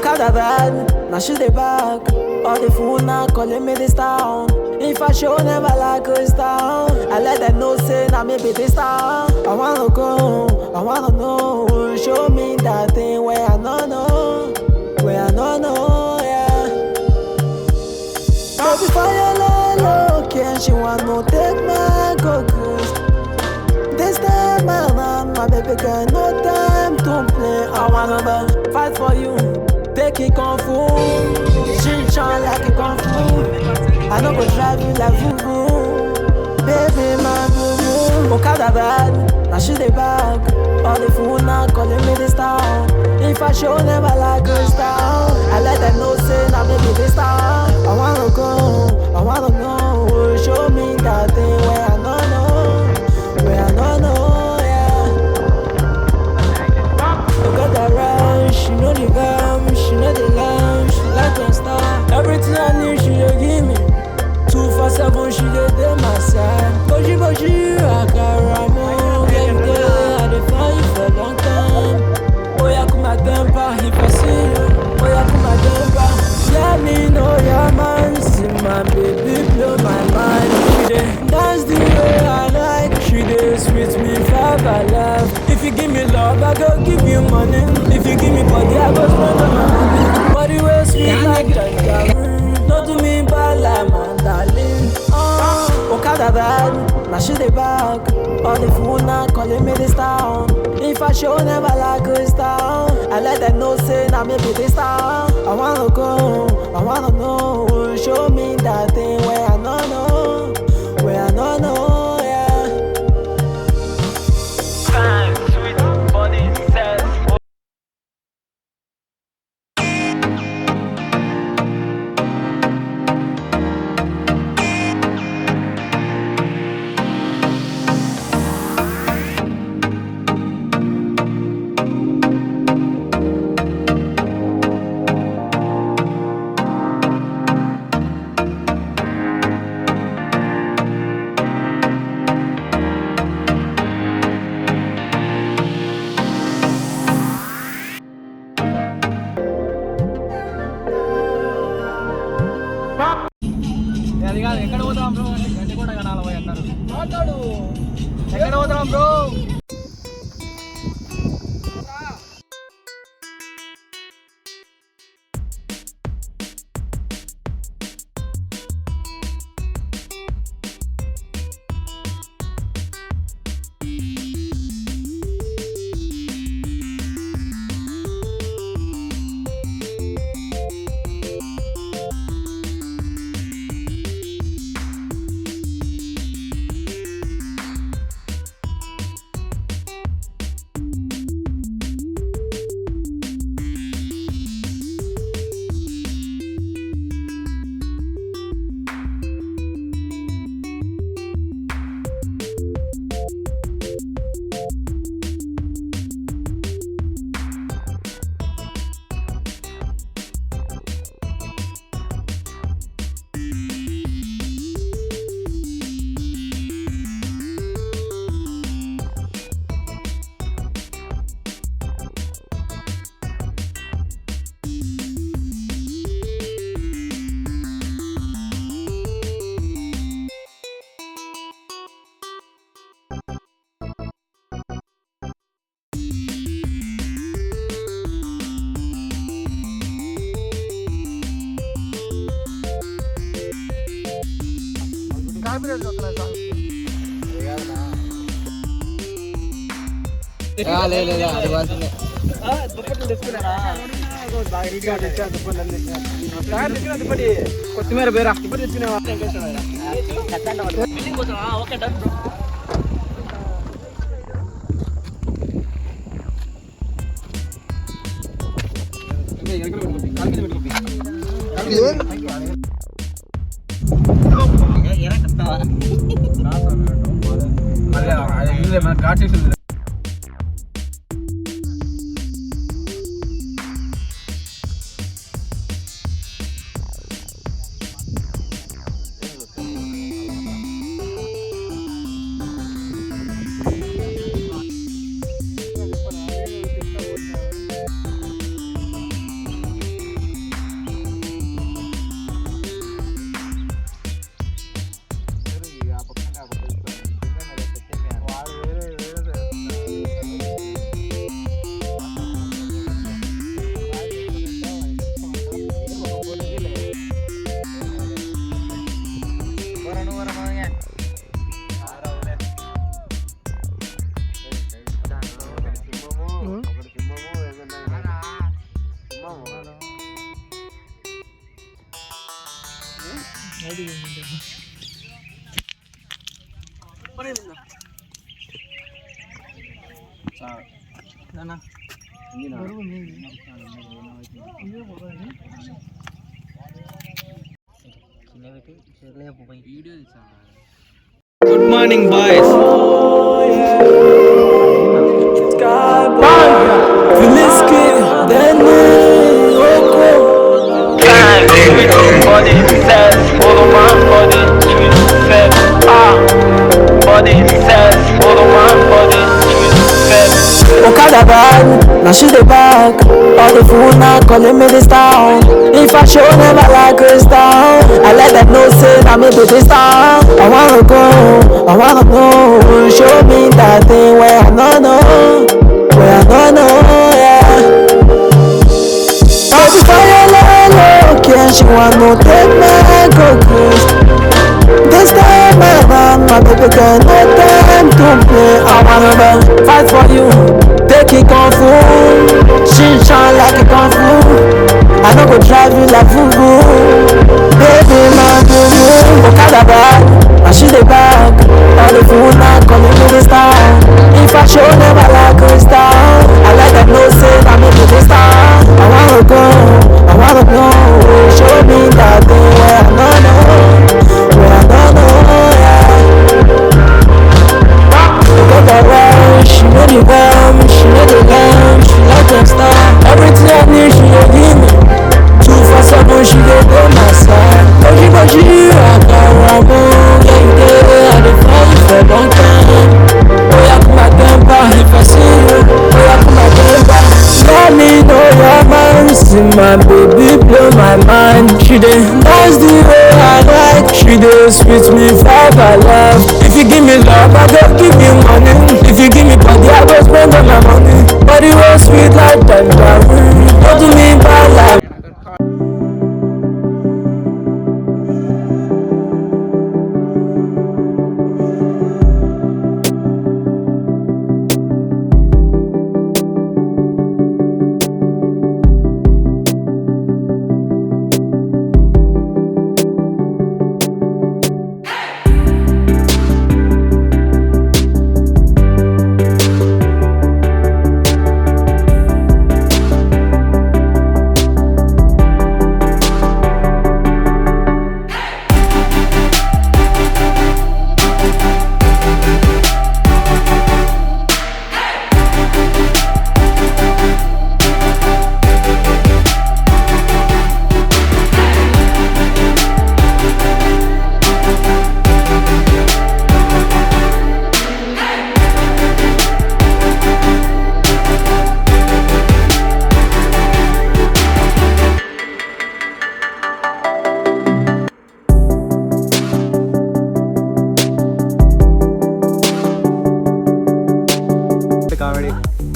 Okada bad, now she the back. All the fool now calling me this town. If I show never like us down, I let them know say now maybe this town. I wanna go, I wanna know. Show me that thing where I don't know, where I don't know, yeah. Baby fire low, can she want no take my cookies? This time around, my baby girl, no time to play. I wanna fight for you, take it kung fu. She shine like a kung fu. I don't go drive you like Fufu. Baby, my boo-boo. Okada bad, now she the back. All the fool now calling me this town. If I show never like this town, I let them know say now maybe this town. I wanna go, I wanna know. Show me that thing where I don't know, where I don't know, yeah. Look at that rush, she know the gum, she know the lamb, she like to start. Everything I need, she dey give me. 247, she dey my side. Boji, Akaramo, yeah, you there, I dey find you for a long time. Oh, yeah, come my temper, if I see you. Oh, yeah, come my temper. Let me know your man, see my baby blow my mind. She dey dance the way I like, she dey sweet me forever love. If you give me love, I go give you money. If you give me body, I go spend all my money. Body way sweet like Janja. No do me bad like my darling. Okada bad, now she the back. All the fool now calling me this town. If I show never like this town, I let them know say now maybe this town. I wanna go, I wanna know. Show me that thing where I don't know, where I don't know, yeah. Fine, sweet body says. అది కాదు ఎక్కడ పోతాం bro అంటే గండికోట కనాలి పోయి అన్నారు మాట్లాడు ఎక్కడ పోతాం బ్రో కొత్తిమీర పేరు ఇప్పుడు తెచ్చుకునేవా ఓకే డన్ బ్రో ఘాట్ చేసి good morning boys. Sweet body says, follow my body, sweet says, body says, follow my body, sweet says. Okada bag, now she the back. All the food now calling me this town. If I show never like crystal, I let them know say I'm a big star. I wanna go, I wanna know. Show me that thing where I don't know, where I don't know, yeah. Baby fire low, can she want no take me go cruise? This time my baby girl, no time to play. I wanna fight for you, take it kung fu. She shine like a kung fu. I know go drive you like fufu. Baby, my baby, Okada bag, now she the bag. All the food now calling me the star. If I show never like crystal, I let them know say I'm a big star. I wanna go, I wanna know. Show me that thing where I don't know, where I don't know, yeah. Okada bag, she know the gum, she know the gum, she like them star. Everything I need, she dey give me. 247, she dey go my side. But she, I can't run, yeah, you dey, I dey find you for a long time. Oh, yeah, come back, if I see you. Oh, yeah, come back. Let me know your mind. See my baby blow my mind. She dey dance the way I like. She dey sweet me vibe I love. If you give me love, I go give you money. If you give me body, I go spend all my money. Body was sweet like that. Don't do me bad like. Comedy